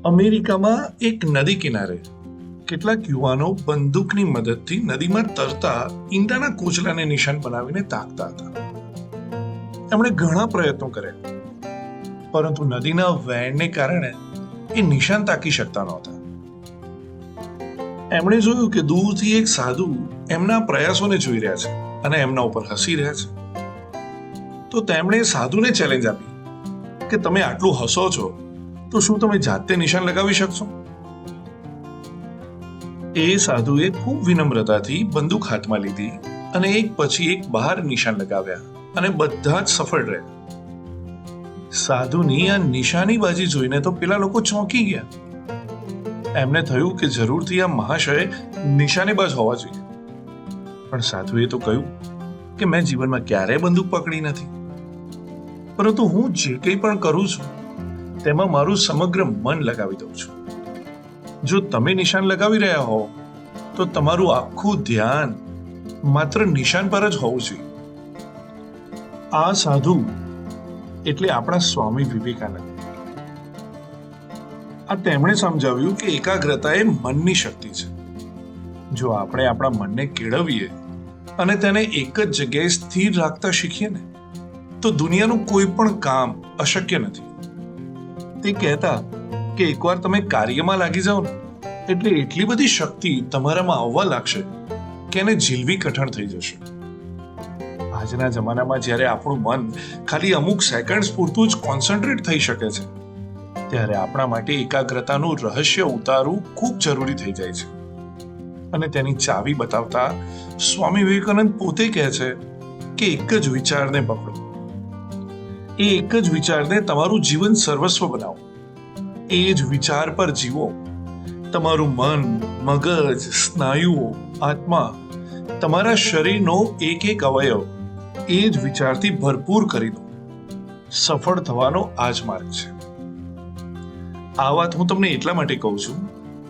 અમેરિકામાં એક નદી કિનારે કેટલાક યુવાનો બંદૂકની મદદથી નદીમાં તરતા ઈંડાના કોચલાને નિશાન બનાવીને તાકતા હતા. એમણે ઘણા પ્રયત્નો કર્યા, પરંતુ નદીના વહેણને કારણે એ નિશાન તાકી શકતા નહોતા. એમણે જોયું કે દૂરથી એક સાધુ એમના પ્રયાસોને જોઈ રહ્યા છે અને એમના ઉપર હસી રહ્યા છે. તો તેમણે સાધુને ચેલેન્જ આપી કે તમે આટલું હસો છો તો શું તમે જાતે નિશાન લગાવી શકશો? એ સાધુએ ખૂબ વિનમ્રતાથી બંદૂક હાથમાં લીધી અને એક પછી એક બહાર નિશાન લગાવ્યા અને બધા જ સફળ રહ્યા. સાધુની આ નિશાનીબાજી જોઈને તો પેલા લોકો ચોંકી ગયા. એમને થયું કે જરૂરથી આ મહાશય નિશાનેબાજ હોવા જોઈએ. પણ સાધુએ તો કહ્યું કે મેં જીવનમાં ક્યારેય બંદૂક પકડી નથી, પરંતુ હું જે કંઈ પણ કરું છું તેમાં મારું સમગ્ર મન લગાવી દઉં છું. જો તમે નિશાન લગાવી રહ્યા હો તો તમારું આખું ધ્યાન માત્ર નિશાન પર જ હોવું જોઈએ. આ સાધુ એટલે આપણા સ્વામી વિવેકાનંદ. આ તેમણે સમજાવ્યું કે એકાગ્રતા એ મનની શક્તિ છે. જો આપણે આપણા મનને કેળવીએ અને તેને એક જ જગ્યાએ સ્થિર રાખતા શીખીએ ને તો દુનિયાનું કોઈ પણ કામ અશક્ય નથી. તે કહેતા કે એકવાર તમે કાર્યમાં લાગી જાઓ ને એટલે એટલી બધી શક્તિ તમારામાં આવવા લાગશે કે એને ઝીલવી કઠણ થઈ જશે. આજના જમાનામાં જ્યારે આપણું મન ખાલી અમુક સેકન્ડ્સ પૂરતું જ કોન્સન્ટ્રેટ થઈ શકે છે, ત્યારે આપણા માટે એકાગ્રતાનું રહસ્ય ઉતારવું ખૂબ જરૂરી થઈ જાય છે. અને તેની ચાવી બતાવતા સ્વામી વિવેકાનંદ પોતે કહે છે કે એક જ વિચારને પકડો. એ એક જ વિચારને તમારું જીવન સર્વસ્વ બનાવો. એ જ વિચાર પર જીવો. તમારું મન, મગજ, સ્નાયુઓ, આત્મા, તમારા શરીરનો એક એક અવયવ એ જ વિચારથી ભરપૂર કરી દો. સફળ થવાનો આ જ માર્ગ છે. આ વાત હું તમને એટલા માટે કહું છું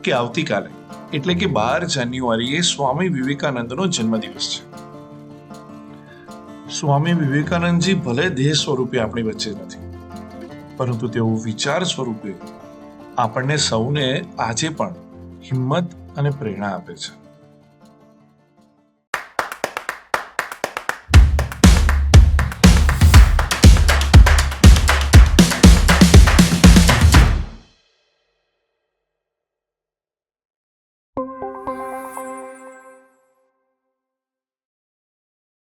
કે આવતીકાલે એટલે કે 12 જાન્યુઆરીએ સ્વામી વિવેકાનંદનો જન્મદિવસ છે. સ્વામી વિવેકાનંદજી ભલે દેહ સ્વરૂપે આપણી વચ્ચે નથી, પરંતુ તેઓ વિચાર સ્વરૂપે આપણને સૌને આજે પણ હિંમત અને પ્રેરણા આપે છે.